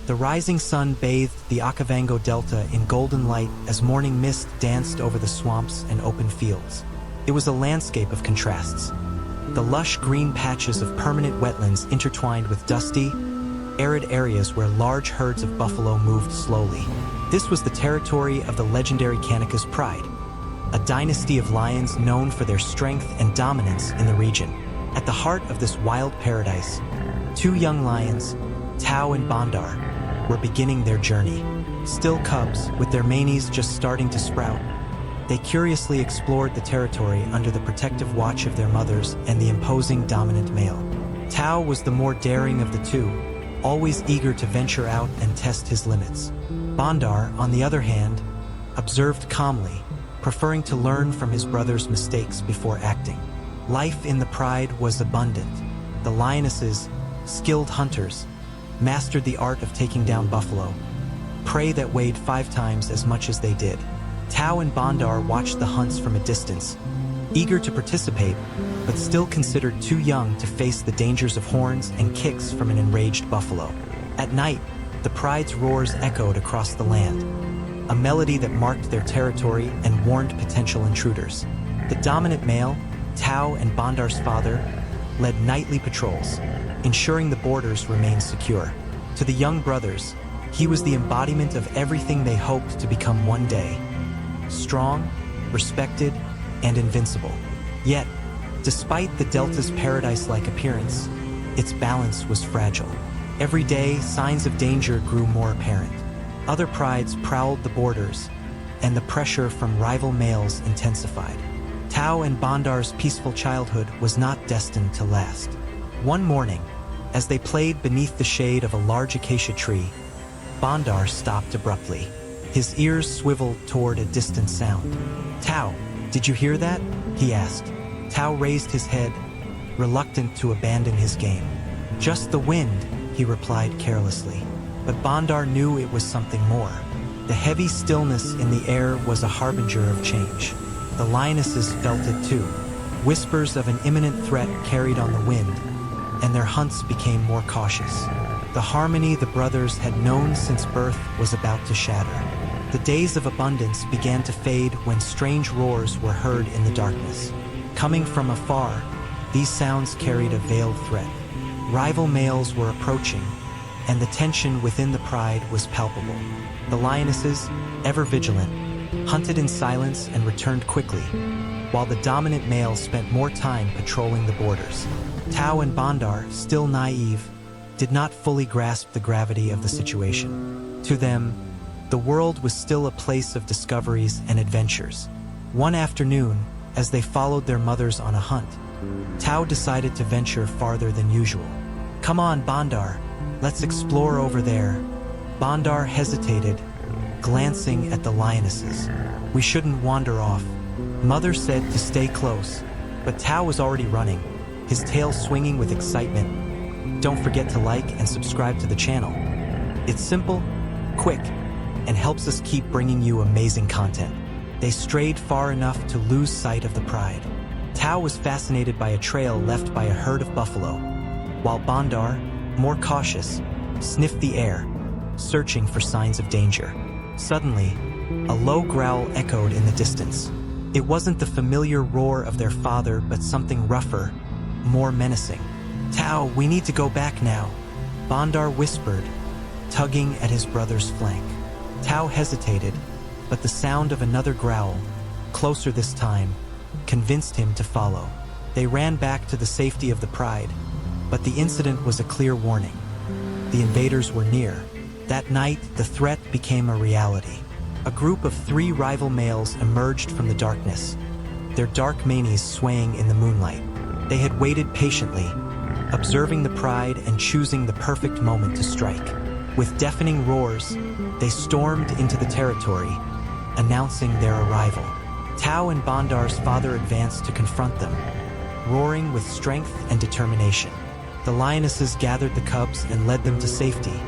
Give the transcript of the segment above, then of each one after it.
The rising sun bathed the Okavango Delta in golden light as morning mist danced over the swamps and open fields. It was a landscape of contrasts. The lush green patches of permanent wetlands intertwined with dusty, arid areas where large herds of buffalo moved slowly. This was the territory of the legendary Kanaka's Pride, a dynasty of lions known for their strength and dominance in the region. At the heart of this wild paradise, two young lions, Tau and Bandar, were beginning their journey. Still cubs, with their manes just starting to sprout, they curiously explored the territory under the protective watch of their mothers and the imposing dominant male. Tau was the more daring of the two, always eager to venture out and test his limits. Bandar, on the other hand, observed calmly, preferring to learn from his brother's mistakes before acting. Life in the pride was abundant. The lionesses, skilled hunters, mastered the art of taking down buffalo, prey that weighed 5 times as much as they did. Tau and Bandar watched the hunts from a distance, eager to participate, but still considered too young to face the dangers of horns and kicks from an enraged buffalo. At night, the pride's roars echoed across the land, a melody that marked their territory and warned potential intruders. The dominant male, Tau and Bandar's father, led nightly patrols, ensuring the borders remained secure. To the young brothers, he was the embodiment of everything they hoped to become one day: strong, respected, and invincible. Yet, despite the Delta's paradise-like appearance, its balance was fragile. Every day, signs of danger grew more apparent. Other prides prowled the borders, and the pressure from rival males intensified. Tau and Bandar's peaceful childhood was not destined to last. One morning, as they played beneath the shade of a large acacia tree, Bandar stopped abruptly. His ears swiveled toward a distant sound. "Tau, did you hear that?" he asked. Tau raised his head, reluctant to abandon his game. "Just the wind," he replied carelessly. But Bandar knew it was something more. The heavy stillness in the air was a harbinger of change. The lionesses felt it too. Whispers of an imminent threat carried on the wind, and their hunts became more cautious. The harmony the brothers had known since birth was about to shatter. The days of abundance began to fade when strange roars were heard in the darkness. Coming from afar, these sounds carried a veiled threat. Rival males were approaching, and the tension within the pride was palpable. The lionesses, ever vigilant, hunted in silence and returned quickly, while the dominant male spent more time patrolling the borders. Tau and Bandar, still naive, did not fully grasp the gravity of the situation. To them, the world was still a place of discoveries and adventures. One afternoon, as they followed their mothers on a hunt, Tau decided to venture farther than usual. "Come on, Bandar, let's explore over there." Bandar hesitated, glancing at the lionesses. "We shouldn't wander off." Mother said to stay close, but Tau was already running, his tail swinging with excitement. Don't forget to like and subscribe to the channel. It's simple, quick, and helps us keep bringing you amazing content. They strayed far enough to lose sight of the pride. Tau was fascinated by a trail left by a herd of buffalo, while Bandar, more cautious, sniffed the air, searching for signs of danger. Suddenly, a low growl echoed in the distance. It wasn't the familiar roar of their father, but something rougher, more menacing. "Tau, we need to go back now," Bandar whispered, tugging at his brother's flank. Tau hesitated, but the sound of another growl, closer this time, convinced him to follow. They ran back to the safety of the pride, but the incident was a clear warning. The invaders were near. That night, the threat became a reality. A group of 3 rival males emerged from the darkness, their dark manes swaying in the moonlight. They had waited patiently, observing the pride and choosing the perfect moment to strike. With deafening roars, they stormed into the territory, announcing their arrival. Tau and Bandar's father advanced to confront them, roaring with strength and determination. The lionesses gathered the cubs and led them to safety,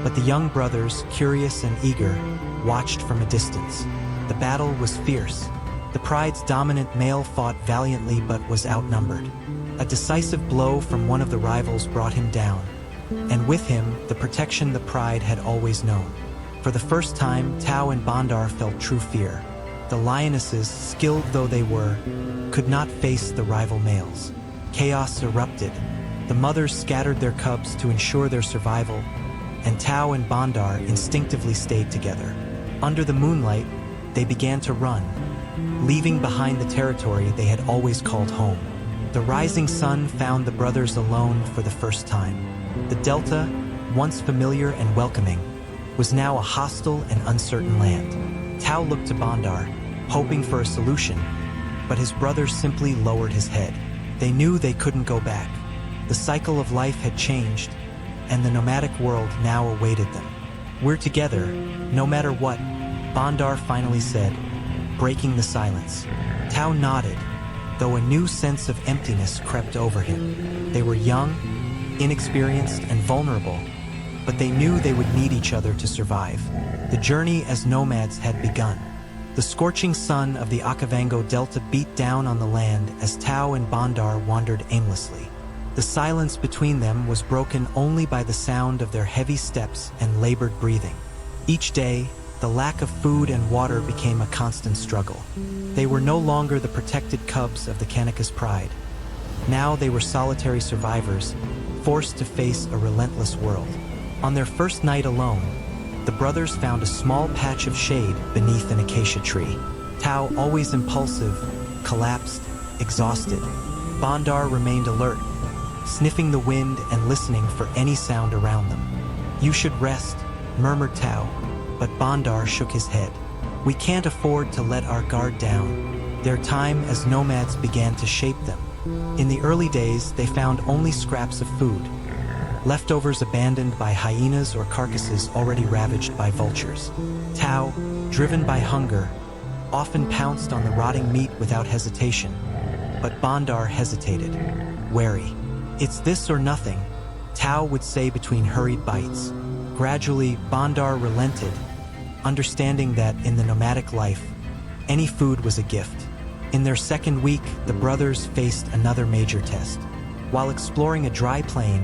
but the young brothers, curious and eager, watched from a distance. The battle was fierce. The pride's dominant male fought valiantly but was outnumbered. A decisive blow from one of the rivals brought him down, and with him, the protection the pride had always known. For the first time, Tau and Bandar felt true fear. The lionesses, skilled though they were, could not face the rival males. Chaos erupted. The mothers scattered their cubs to ensure their survival, and Tau and Bandar instinctively stayed together. Under the moonlight, they began to run, leaving behind the territory they had always called home. The rising sun found the brothers alone for the first time. The delta, once familiar and welcoming, was now a hostile and uncertain land. Tau looked to Bandar, hoping for a solution, but his brother simply lowered his head. They knew they couldn't go back. The cycle of life had changed, and the nomadic world now awaited them. "We're together, no matter what," Bandar finally said, breaking the silence. Tau nodded, though a new sense of emptiness crept over him. They were young, inexperienced, and vulnerable, but they knew they would need each other to survive. The journey as nomads had begun. The scorching sun of the Okavango Delta beat down on the land as Tau and Bandar wandered aimlessly. The silence between them was broken only by the sound of their heavy steps and labored breathing. Each day, the lack of food and water became a constant struggle. They were no longer the protected cubs of the Kanaka's pride. Now they were solitary survivors, forced to face a relentless world. On their first night alone, the brothers found a small patch of shade beneath an acacia tree. Tau, always impulsive, collapsed, exhausted. Bandar remained alert, sniffing the wind and listening for any sound around them. "You should rest," murmured Tau, but Bandar shook his head. "We can't afford to let our guard down." Their time as nomads began to shape them. In the early days, they found only scraps of food, leftovers abandoned by hyenas or carcasses already ravaged by vultures. Tau, driven by hunger, often pounced on the rotting meat without hesitation, but Bandar hesitated, wary. "It's this or nothing," Tau would say between hurried bites. Gradually, Bandar relented, understanding that in the nomadic life, any food was a gift. In their second week, the brothers faced another major test. While exploring a dry plain,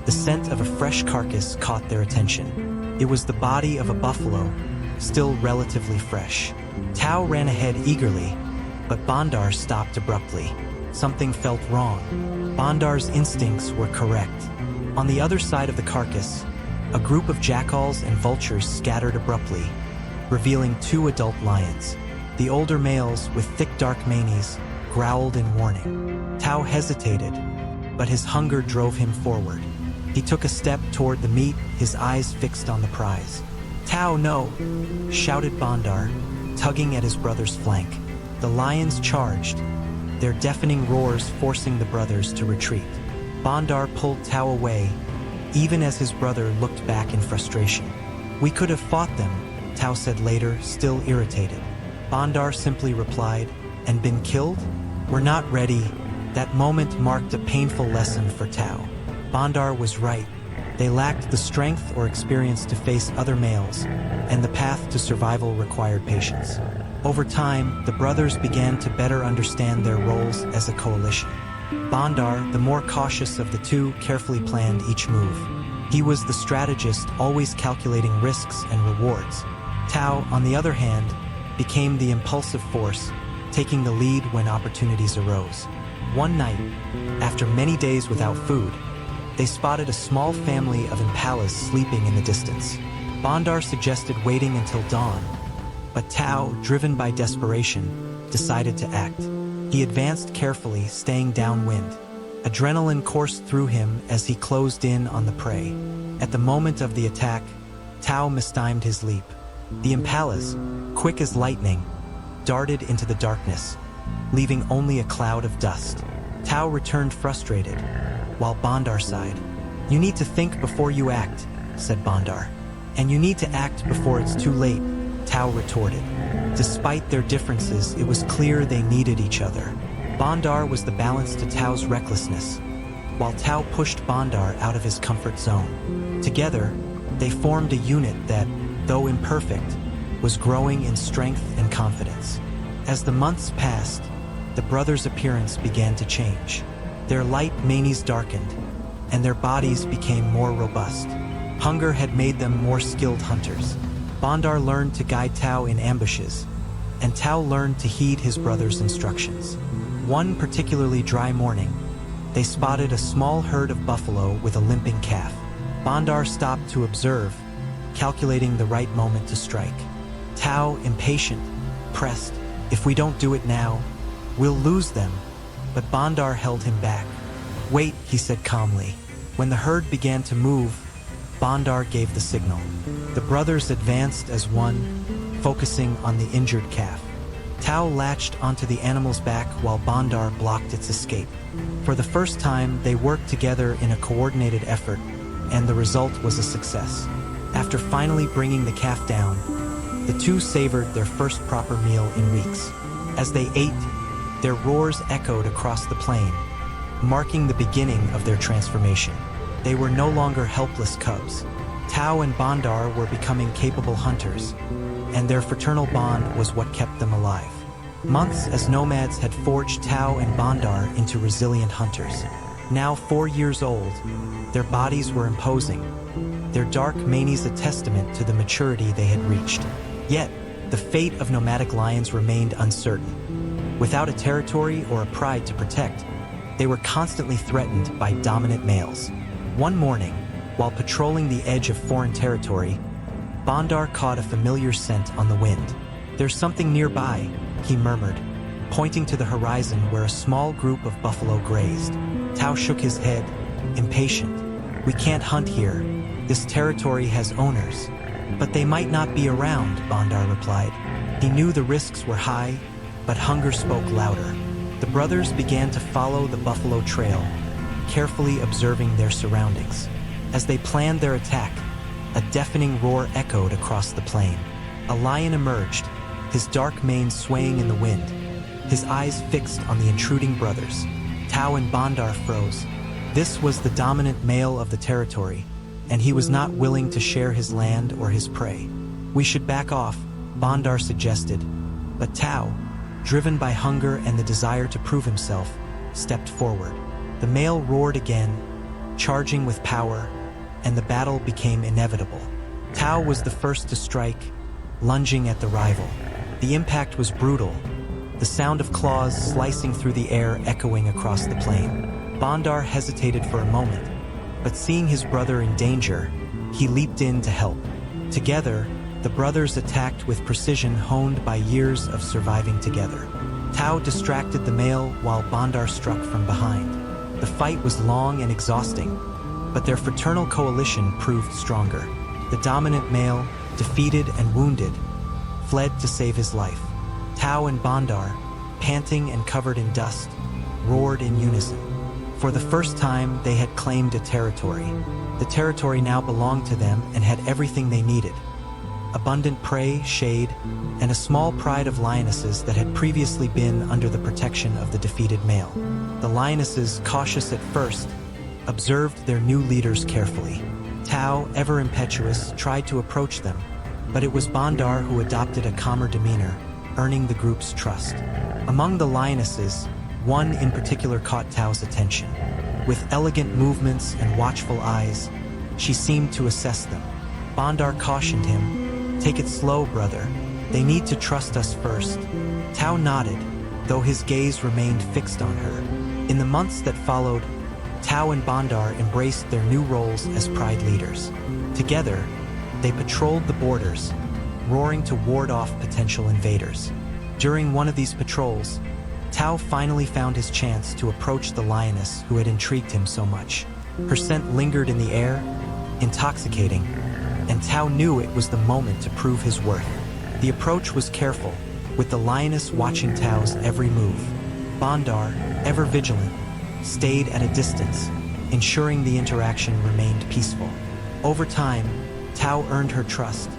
the scent of a fresh carcass caught their attention. It was the body of a buffalo, still relatively fresh. Tau ran ahead eagerly, but Bandar stopped abruptly. Something felt wrong. Bandar's instincts were correct. On the other side of the carcass, a group of jackals and vultures scattered abruptly, revealing two adult lions. The older males, with thick dark manes, growled in warning. Tau hesitated, but his hunger drove him forward. He took a step toward the meat, his eyes fixed on the prize. "Tau, no!" shouted Bandar, tugging at his brother's flank. The lions charged, their deafening roars forcing the brothers to retreat. Bandar pulled Tau away, even as his brother looked back in frustration. "We could have fought them," Tau said later, still irritated. Bandar simply replied, "And been killed? We're not ready." That moment marked a painful lesson for Tau. Bandar was right. They lacked the strength or experience to face other males, and the path to survival required patience. Over time, the brothers began to better understand their roles as a coalition. Bandar, the more cautious of the two, carefully planned each move. He was the strategist, always calculating risks and rewards. Tau, on the other hand, became the impulsive force, taking the lead when opportunities arose. One night, after many days without food, they spotted a small family of impalas sleeping in the distance. Bandar suggested waiting until dawn, but Tau, driven by desperation, decided to act. He advanced carefully, staying downwind. Adrenaline coursed through him as he closed in on the prey. At the moment of the attack, Tau mistimed his leap. The impalas, quick as lightning, darted into the darkness, leaving only a cloud of dust. Tau returned frustrated, while Bandar sighed. "You need to think before you act," said Bandar. "And you need to act before it's too late," Tau retorted. Despite their differences, it was clear they needed each other. Bandar was the balance to Tau's recklessness, while Tau pushed Bandar out of his comfort zone. Together, they formed a unit that, though imperfect, was growing in strength and confidence. As the months passed, the brothers' appearance began to change. Their light manes darkened, and their bodies became more robust. Hunger had made them more skilled hunters. Bandar learned to guide Tau in ambushes, and Tau learned to heed his brother's instructions. One particularly dry morning, they spotted a small herd of buffalo with a limping calf. Bandar stopped to observe, calculating the right moment to strike. Tau, impatient, pressed, "If we don't do it now, we'll lose them." But Bandar held him back. "Wait," he said calmly. When the herd began to move, Bandar gave the signal. The brothers advanced as one, focusing on the injured calf. Tau latched onto the animal's back while Bandar blocked its escape. For the first time, they worked together in a coordinated effort, and the result was a success. After finally bringing the calf down, the two savored their first proper meal in weeks. As they ate, their roars echoed across the plain, marking the beginning of their transformation. They were no longer helpless cubs. Tau and Bandar were becoming capable hunters, and their fraternal bond was what kept them alive. Months as nomads had forged Tau and Bandar into resilient hunters. Now 4 years old, their bodies were imposing, their dark manes a testament to the maturity they had reached. Yet, the fate of nomadic lions remained uncertain. Without a territory or a pride to protect, they were constantly threatened by dominant males. One morning, while patrolling the edge of foreign territory, Bandar caught a familiar scent on the wind. "There's something nearby," he murmured, pointing to the horizon where a small group of buffalo grazed. Tau shook his head, impatient. "We can't hunt here. This territory has owners." "But they might not be around," Bandar replied. He knew the risks were high, but hunger spoke louder. The brothers began to follow the buffalo trail, carefully observing their surroundings. As they planned their attack, a deafening roar echoed across the plain. A lion emerged, his dark mane swaying in the wind, his eyes fixed on the intruding brothers. Tau and Bandar froze. This was the dominant male of the territory, and he was not willing to share his land or his prey. "We should back off," Bandar suggested, but Tau, driven by hunger and the desire to prove himself, stepped forward. The male roared again, charging with power, and the battle became inevitable. Tau was the first to strike, lunging at the rival. The impact was brutal, the sound of claws slicing through the air echoing across the plain. Bandar hesitated for a moment, but seeing his brother in danger, he leaped in to help. Together, the brothers attacked with precision honed by years of surviving together. Tau distracted the male while Bandar struck from behind. The fight was long and exhausting, but their fraternal coalition proved stronger. The dominant male, defeated and wounded, fled to save his life. Tau and Bandar, panting and covered in dust, roared in unison. For the first time, they had claimed a territory. The territory now belonged to them and had everything they needed: abundant prey, shade, and a small pride of lionesses that had previously been under the protection of the defeated male. The lionesses, cautious at first, observed their new leaders carefully. Tau, ever impetuous, tried to approach them, but it was Bandar who adopted a calmer demeanor, earning the group's trust. Among the lionesses, one in particular caught Tau's attention. With elegant movements and watchful eyes, she seemed to assess them. Bandar cautioned him, "Take it slow, brother. They need to trust us first." Tau nodded, though his gaze remained fixed on her. In the months that followed, Tau and Bandar embraced their new roles as pride leaders. Together, they patrolled the borders, roaring to ward off potential invaders. During one of these patrols, Tau finally found his chance to approach the lioness who had intrigued him so much. Her scent lingered in the air, intoxicating, and Tau knew it was the moment to prove his worth. The approach was careful, with the lioness watching Tau's every move. Bandar, ever vigilant, stayed at a distance, ensuring the interaction remained peaceful. Over time, Tau earned her trust,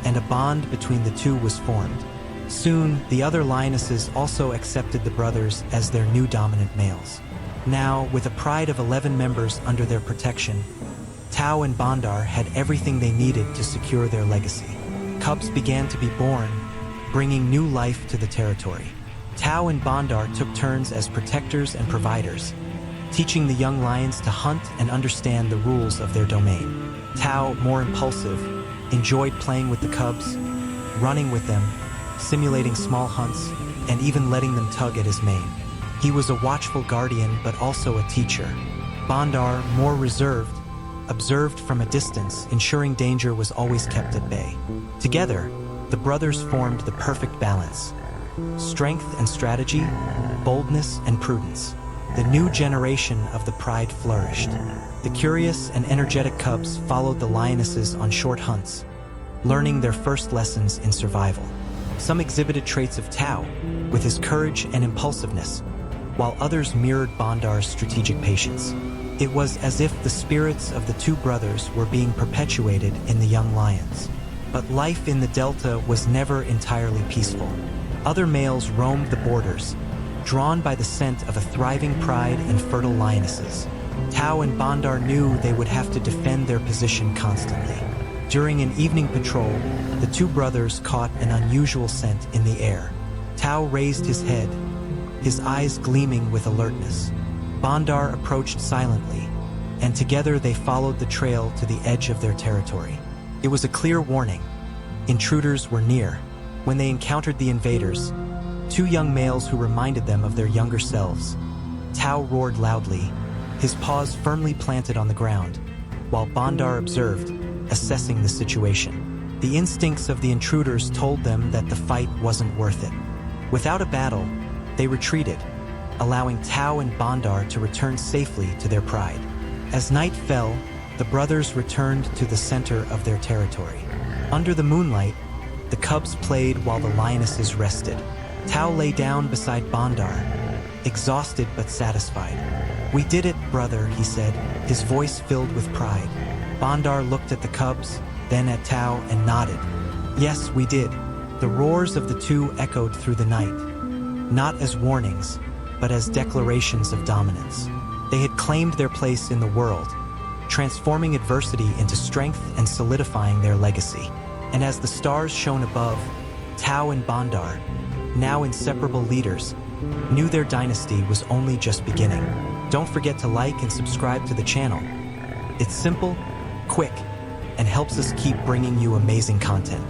and a bond between the two was formed. Soon, the other lionesses also accepted the brothers as their new dominant males. Now, with a pride of 11 members under their protection, Tau and Bandar had everything they needed to secure their legacy. Cubs began to be born, bringing new life to the territory. Tau and Bandar took turns as protectors and providers, teaching the young lions to hunt and understand the rules of their domain. Tau, more impulsive, enjoyed playing with the cubs, running with them, simulating small hunts, and even letting them tug at his mane. He was a watchful guardian but also a teacher. Bandar, more reserved, observed from a distance, ensuring danger was always kept at bay. Together, the brothers formed the perfect balance: strength and strategy, boldness and prudence. The new generation of the pride flourished. The curious and energetic cubs followed the lionesses on short hunts, learning their first lessons in survival. Some exhibited traits of Tau, with his courage and impulsiveness, while others mirrored Bandar's strategic patience. It was as if the spirits of the two brothers were being perpetuated in the young lions. But life in the Delta was never entirely peaceful. Other males roamed the borders, drawn by the scent of a thriving pride and fertile lionesses. Tau and Bandar knew they would have to defend their position constantly. During an evening patrol, the two brothers caught an unusual scent in the air. Tau raised his head, his eyes gleaming with alertness. Bandar approached silently, and together they followed the trail to the edge of their territory. It was a clear warning. Intruders were near. When they encountered the invaders, two young males who reminded them of their younger selves, Tau roared loudly, his paws firmly planted on the ground, while Bandar observed, assessing the situation. The instincts of the intruders told them that the fight wasn't worth it. Without a battle, they retreated, allowing Tau and Bandar to return safely to their pride. As night fell, the brothers returned to the center of their territory. Under the moonlight, the cubs played while the lionesses rested. Tau lay down beside Bandar, exhausted but satisfied. "We did it, brother," he said, his voice filled with pride. Bandar looked at the cubs, then at Tau, and nodded. "Yes, we did." The roars of the two echoed through the night, not as warnings, but as declarations of dominance. They had claimed their place in the world, transforming adversity into strength and solidifying their legacy. And as the stars shone above, Tau and Bandar, now inseparable leaders, knew their dynasty was only just beginning. Don't forget to like and subscribe to the channel. It's simple, quick, and helps us keep bringing you amazing content.